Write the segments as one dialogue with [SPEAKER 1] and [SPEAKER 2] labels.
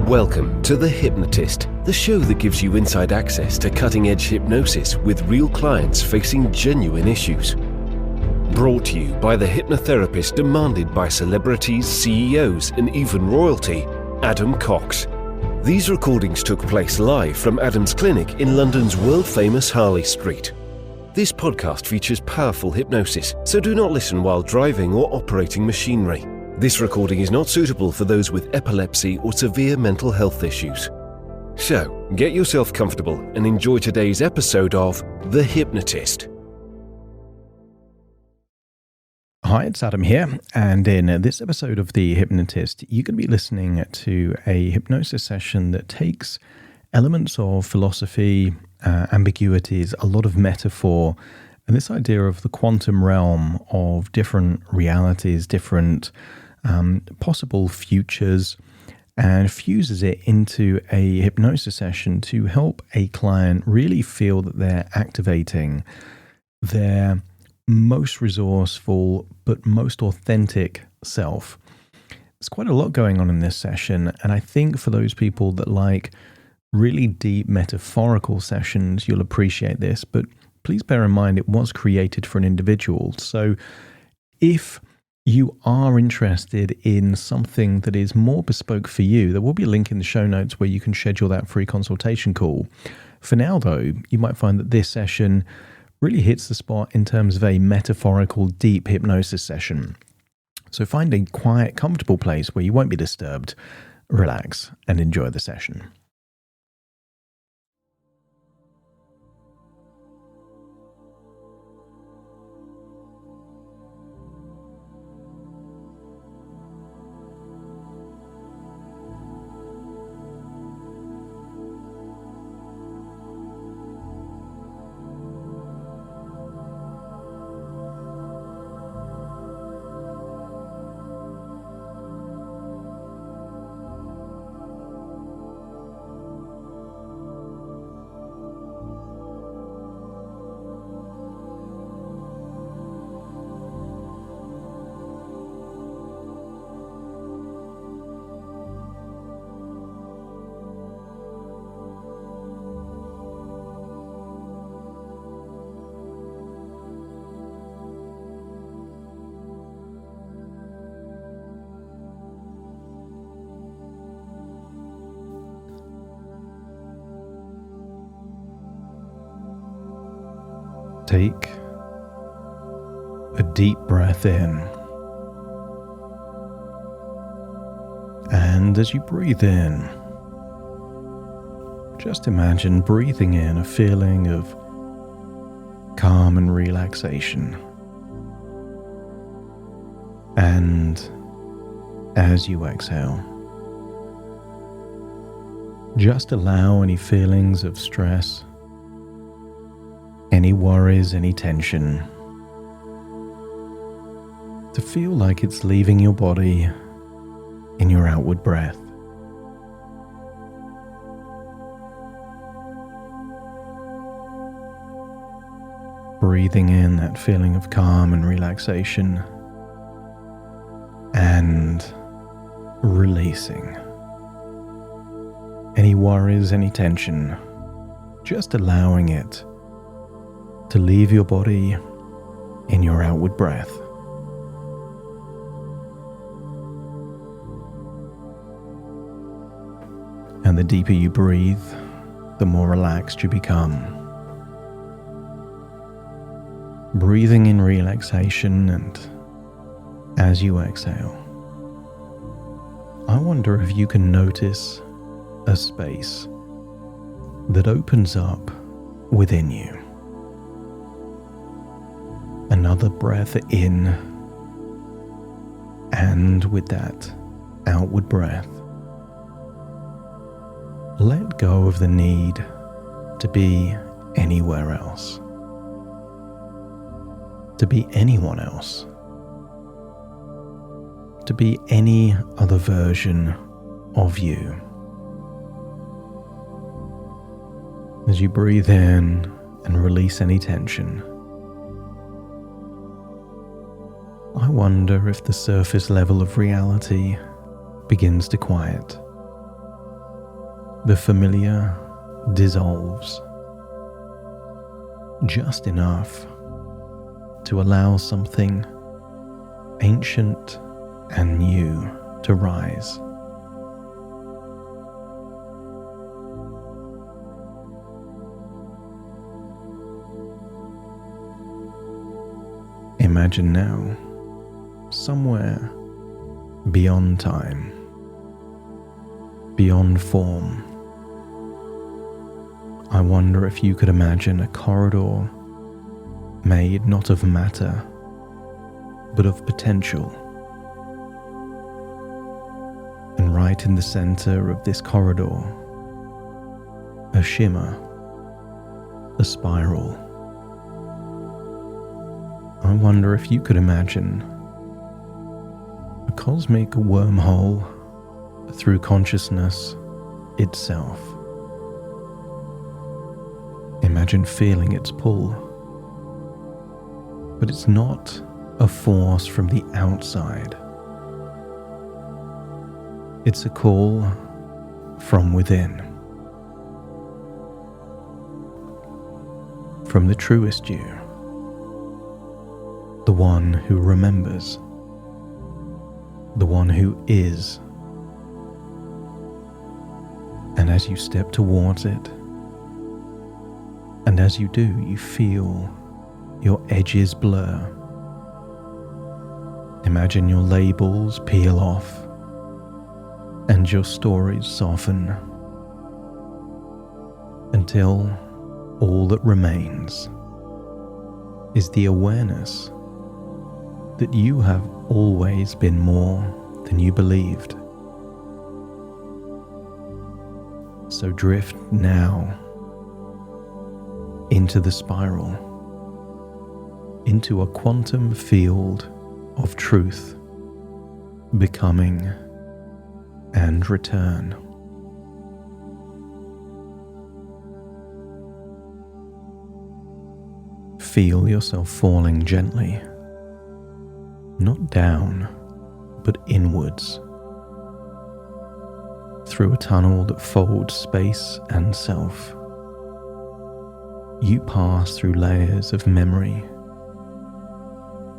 [SPEAKER 1] Welcome to The Hypnotist, the show that gives you inside access to cutting-edge hypnosis with real clients facing genuine issues. Brought to you by the hypnotherapist demanded by celebrities, CEOs, and even royalty, Adam Cox. These recordings took place live from Adam's clinic in London's world-famous Harley Street. This podcast features powerful hypnosis, so do not listen while driving or operating machinery. This recording is not suitable for those with epilepsy or severe mental health issues. So, get yourself comfortable and enjoy today's episode of The Hypnotist.
[SPEAKER 2] Hi, it's Adam here, and in this episode of The Hypnotist, you're going to be listening to a hypnosis session that takes elements of philosophy, ambiguities, a lot of metaphor, and this idea of the quantum realm of different realities, different possible futures, and fuses it into a hypnosis session to help a client really feel that they're activating their most resourceful but most authentic self. There's quite a lot going on in this session, and I think for those people that like really deep metaphorical sessions, you'll appreciate this, but please bear in mind it was created for an individual. So if you are interested in something that is more bespoke for you, there will be a link in the show notes where you can schedule that free consultation call. For now, though, you might find that this session really hits the spot in terms of a metaphorical, deep hypnosis session. So find a quiet, comfortable place where you won't be disturbed, relax, and enjoy the session. Take a deep breath in, and as you breathe in, just imagine breathing in a feeling of calm and relaxation. And as you exhale, just allow any feelings of stress, any worries, any tension, to feel like it's leaving your body in your outward breath. Breathing in that feeling of calm and relaxation, and releasing any worries, any tension, just allowing it to leave your body in your outward breath. And the deeper you breathe, the more relaxed you become. Breathing in relaxation, and as you exhale, I wonder if you can notice a space that opens up within you. Another breath in, and with that outward breath, let go of the need to be anywhere else, to be anyone else, to be any other version of you. As you breathe in and release any tension, I wonder if the surface level of reality begins to quiet. The familiar dissolves just enough to allow something ancient and new to rise. Imagine now, somewhere beyond time, beyond form, I wonder if you could imagine a corridor made not of matter, but of potential. And right in the center of this corridor, a shimmer, a spiral. I wonder if you could imagine a cosmic wormhole through consciousness itself. Imagine feeling its pull, but it's not a force from the outside. It's a call from within, from the truest you, the one who remembers, the one who is. And as you step towards it, and as you do, you feel your edges blur. Imagine your labels peel off and your stories soften until all that remains is the awareness that you have always been more than you believed. So drift now into the spiral, into a quantum field of truth, becoming and return. Feel yourself falling gently, not down, but inwards, through a tunnel that folds space and self. You pass through layers of memory,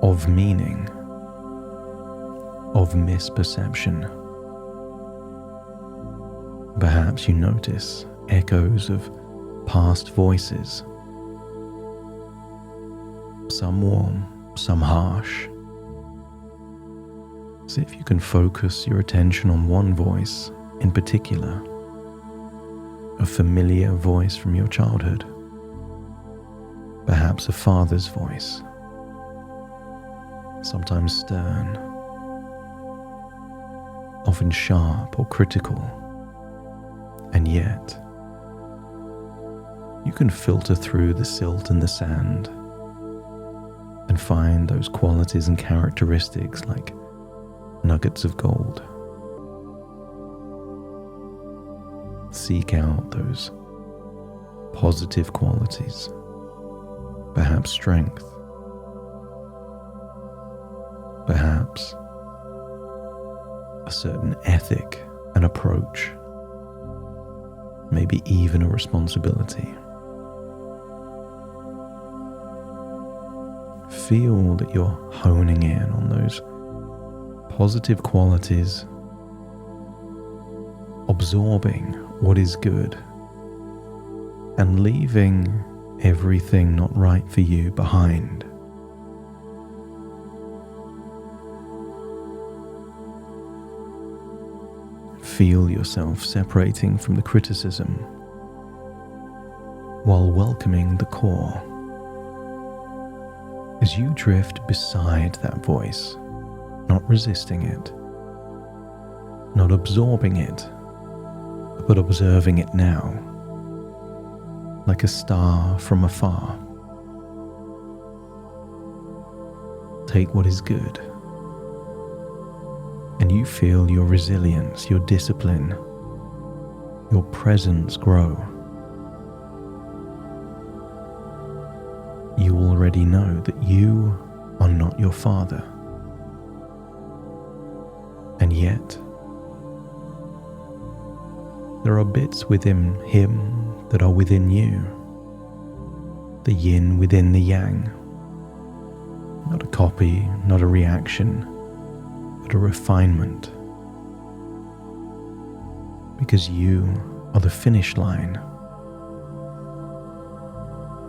[SPEAKER 2] of meaning, of misperception. Perhaps you notice echoes of past voices, some warm, some harsh. See if you can focus your attention on one voice in particular, a familiar voice from your childhood. Perhaps a father's voice, sometimes stern, often sharp or critical, and yet you can filter through the silt and the sand and find those qualities and characteristics like nuggets of gold. Seek out those positive qualities. Perhaps strength, perhaps a certain ethic and approach, maybe even a responsibility. Feel that you're honing in on those positive qualities, absorbing what is good, and leaving everything not right for you behind. Feel yourself separating from the criticism while welcoming the core. As you drift beside that voice, not resisting it, not absorbing it, but observing it now, like a star from afar. Take what is good, and you feel your resilience, your discipline, your presence grow. You already know that you are not your father, and yet There are bits within him that are within you. The yin within the yang. Not a copy, not a reaction, but a refinement. Because you are the finish line.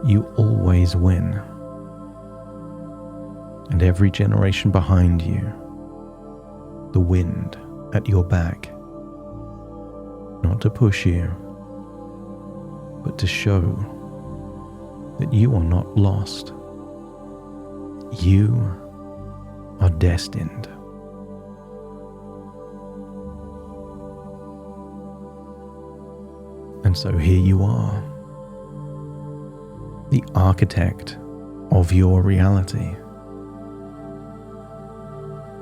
[SPEAKER 2] You always win. And every generation behind you, the wind at your back, not to push you, but to show that you are not lost. You are destined. And so here you are, the architect of your reality.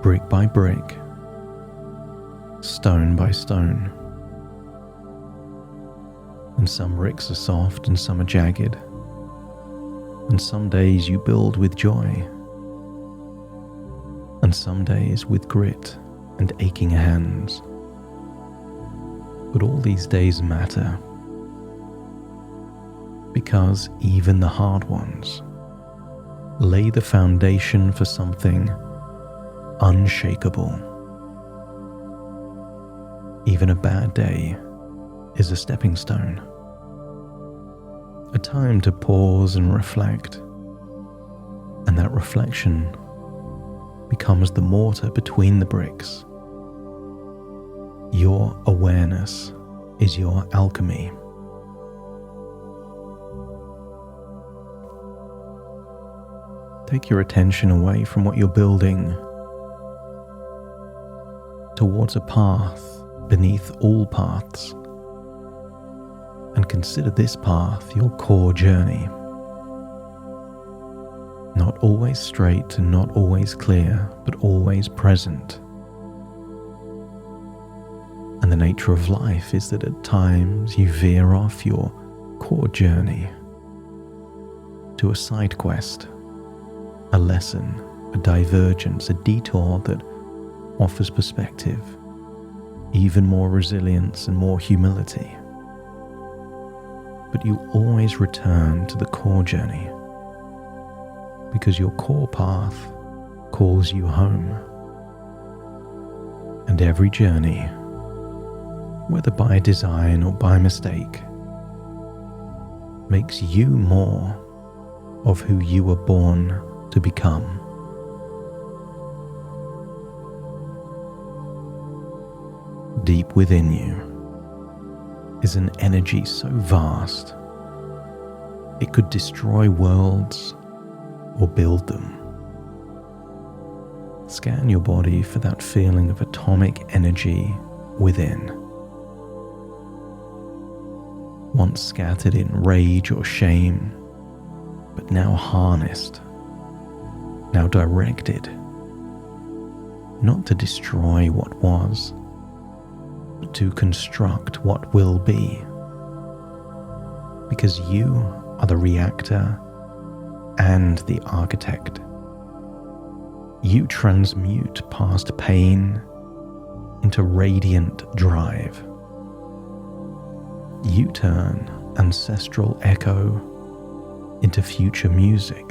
[SPEAKER 2] Brick by brick, stone by stone. And some bricks are soft and some are jagged. And some days you build with joy. And some days with grit and aching hands. But all these days matter. Because even the hard ones lay the foundation for something unshakable. Even a bad day is a stepping stone. A time to pause and reflect. And that reflection becomes the mortar between the bricks. Your awareness is your alchemy. Take your attention away from what you're building towards a path beneath all paths, and consider this path your core journey. Not always straight and not always clear, but always present. And the nature of life is that at times you veer off your core journey to a side quest, a lesson, a divergence, a detour that offers perspective, even more resilience and more humility. But you always return to the core journey because your core path calls you home. And every journey, whether by design or by mistake, makes you more of who you were born to become. Deep within you is an energy so vast it could destroy worlds or build them. Scan your body for that feeling of atomic energy within. Once scattered in rage or shame, but now harnessed, now directed, not to destroy what was, but to construct what will be. Because you are the reactor and the architect. You transmute past pain into radiant drive. You turn ancestral echo into future music.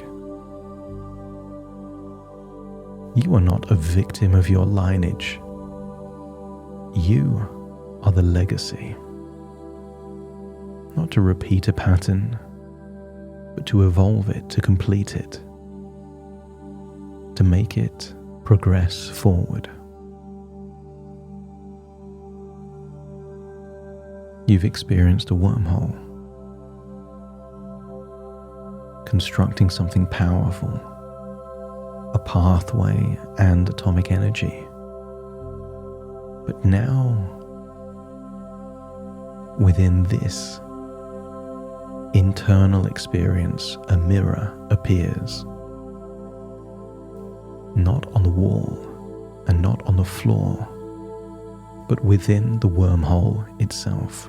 [SPEAKER 2] You are not a victim of your lineage. You are the legacy. Not to repeat a pattern, but to evolve it, to complete it, to make it progress forward. You've experienced a wormhole, constructing something powerful, a pathway and atomic energy. But now, within this internal experience, a mirror appears. Not on the wall and not on the floor, but within the wormhole itself.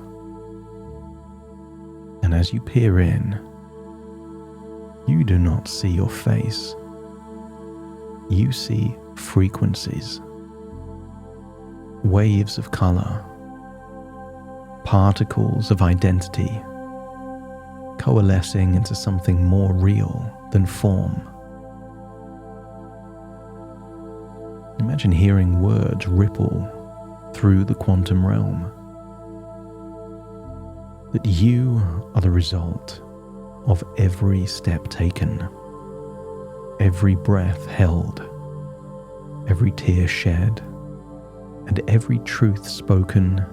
[SPEAKER 2] And as you peer in, you do not see your face. You see frequencies, waves of color, particles of identity coalescing into something more real than form. Imagine hearing words ripple through the quantum realm. That you are the result of every step taken, every breath held, every tear shed, and every truth spoken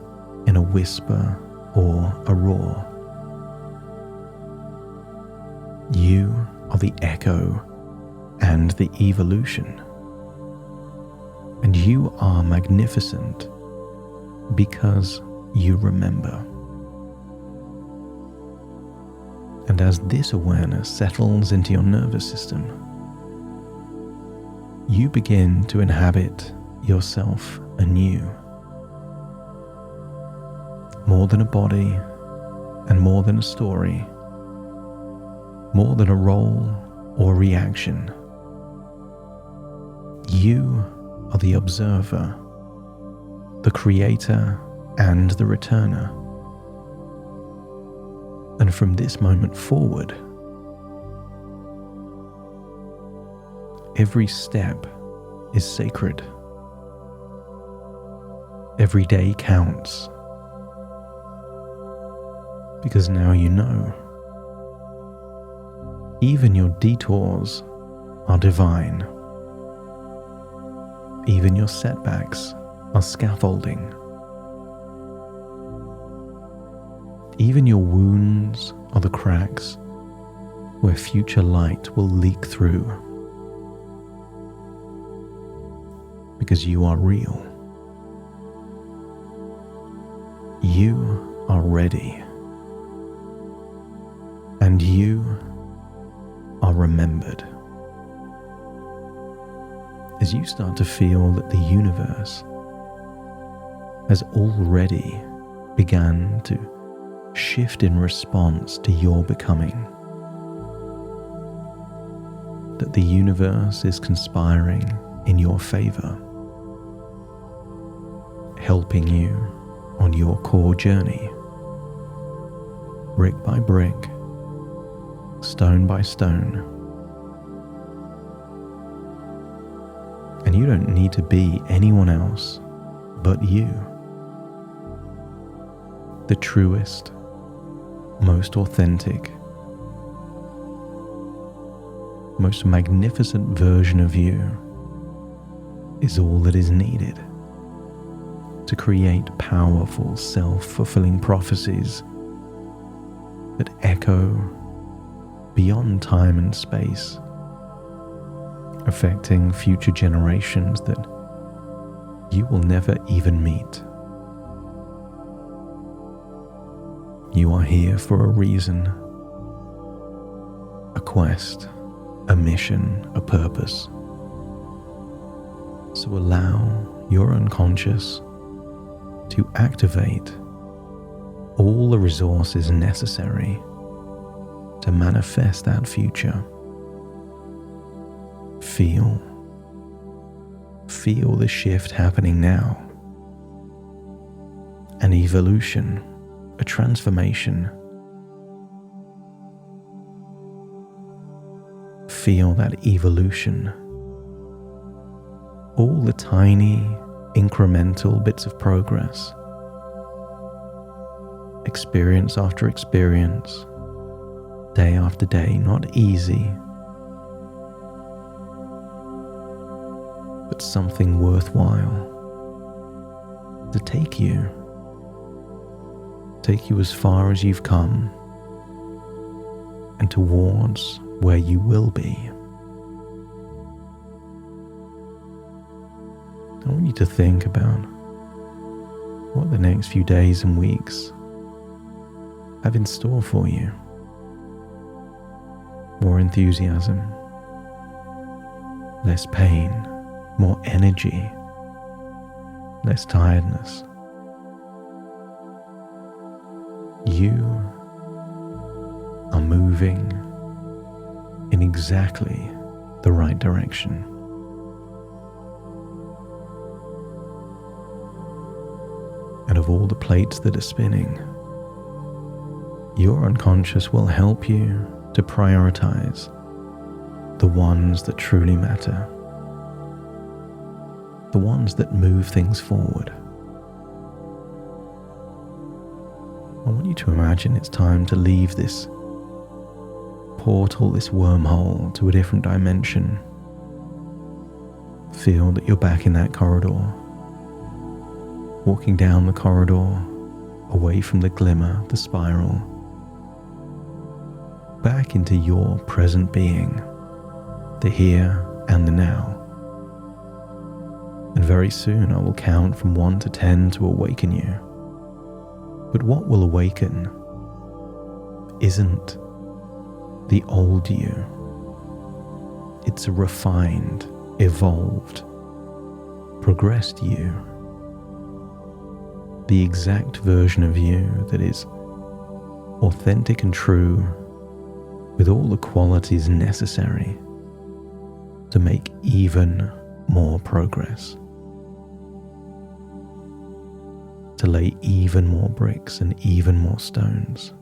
[SPEAKER 2] in a whisper or a roar. You are the echo and the evolution. And you are magnificent because you remember. And as this awareness settles into your nervous system, you begin to inhabit yourself anew. More than a body and more than a story, more than a role or reaction. You are the observer, the creator, and the returner. And from this moment forward, every step is sacred. Every day counts. Because now you know. Even your detours are divine. Even your setbacks are scaffolding. Even your wounds are the cracks where future light will leak through. Because you are real. You are ready. And you are remembered. As you start to feel that the universe has already begun to shift in response to your becoming, that the universe is conspiring in your favor, helping you on your core journey, brick by brick, stone by stone. And you don't need to be anyone else but you. The truest, most authentic, most magnificent version of you is all that is needed to create powerful, self-fulfilling prophecies that echo beyond time and space, affecting future generations that you will never even meet. You are here for a reason, a quest, a mission, a purpose. So allow your unconscious to activate all the resources necessary to manifest that future. Feel the shift happening now. An evolution, a transformation. Feel that evolution. All the tiny, incremental bits of progress. Experience after experience. Day after day, not easy, but something worthwhile to take you as far as you've come and towards where you will be. I want you to think about what the next few days and weeks have in store for you. More enthusiasm, less pain, more energy, less tiredness. You are moving in exactly the right direction. And of of all the plates that are spinning, your unconscious will help you to prioritize the ones that truly matter, the ones that move things forward. I want you to imagine it's time to leave this portal, this wormhole to a different dimension. Feel that you're back in that corridor, walking down the corridor, away from the glimmer, the spiral, back into your present being, the here and the now. And very soon I will count from 1 to 10 to awaken you. But what will awaken isn't the old you. It's a refined, evolved, progressed you. The exact version of you that is authentic and true, with all the qualities necessary to make even more progress, to lay even more bricks and even more stones,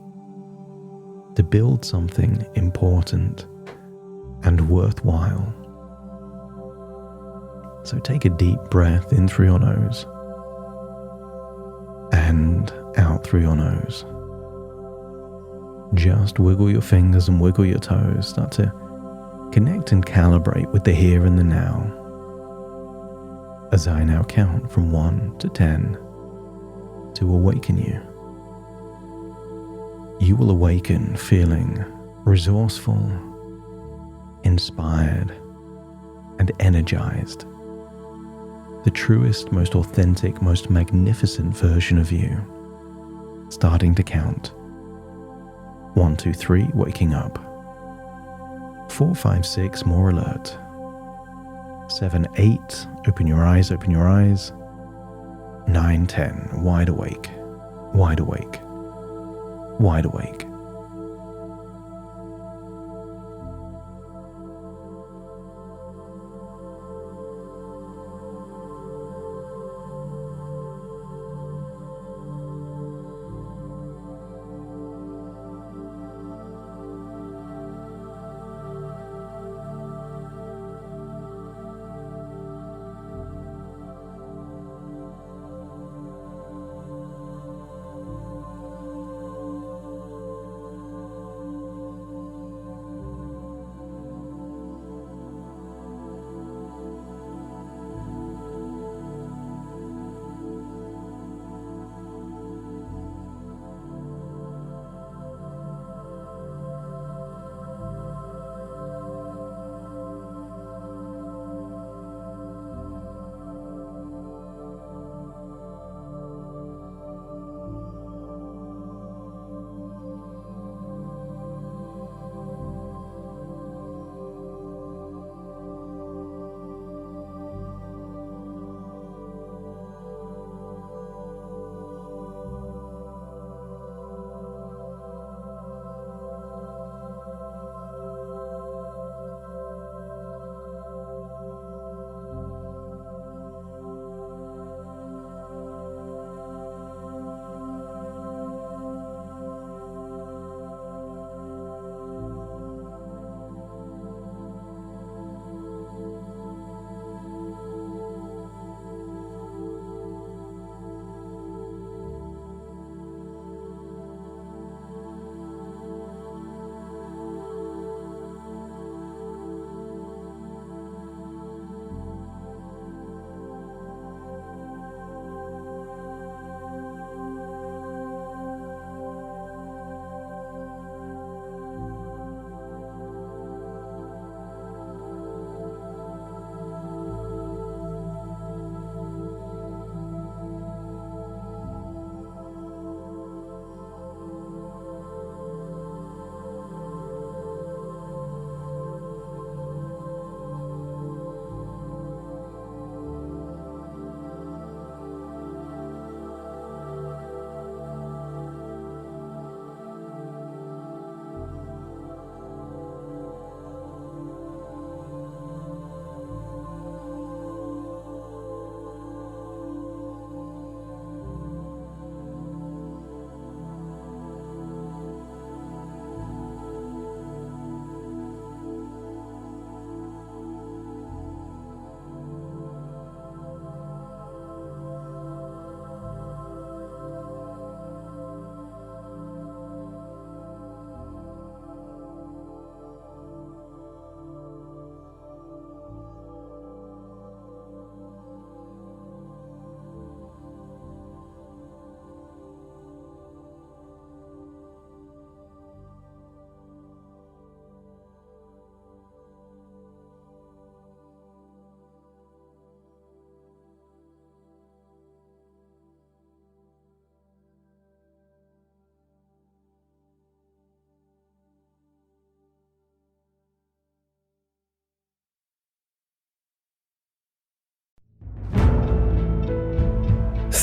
[SPEAKER 2] to build something important and worthwhile. So take a deep breath in through your nose and out through your nose. Just wiggle your fingers and wiggle your toes. Start to connect and calibrate with the here and the now. As I now count from 1 to 10 to awaken you. You will awaken feeling resourceful, inspired, and energized. The truest, most authentic, most magnificent version of you. Starting to count. 1, 2, 3, waking up. 4, 5, 6, more alert. 7, 8, open your eyes, open your eyes. 9, 10, wide awake, wide awake, wide awake.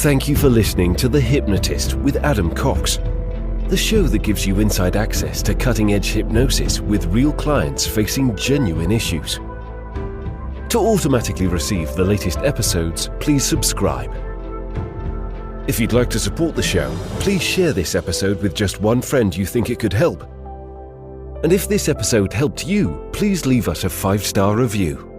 [SPEAKER 1] Thank you for listening to The Hypnotist with Adam Cox, the show that gives you inside access to cutting-edge hypnosis with real clients facing genuine issues. To automatically receive the latest episodes, please subscribe. If you'd like to support the show, please share this episode with just one friend you think it could help. And if this episode helped you, please leave us a 5-star review.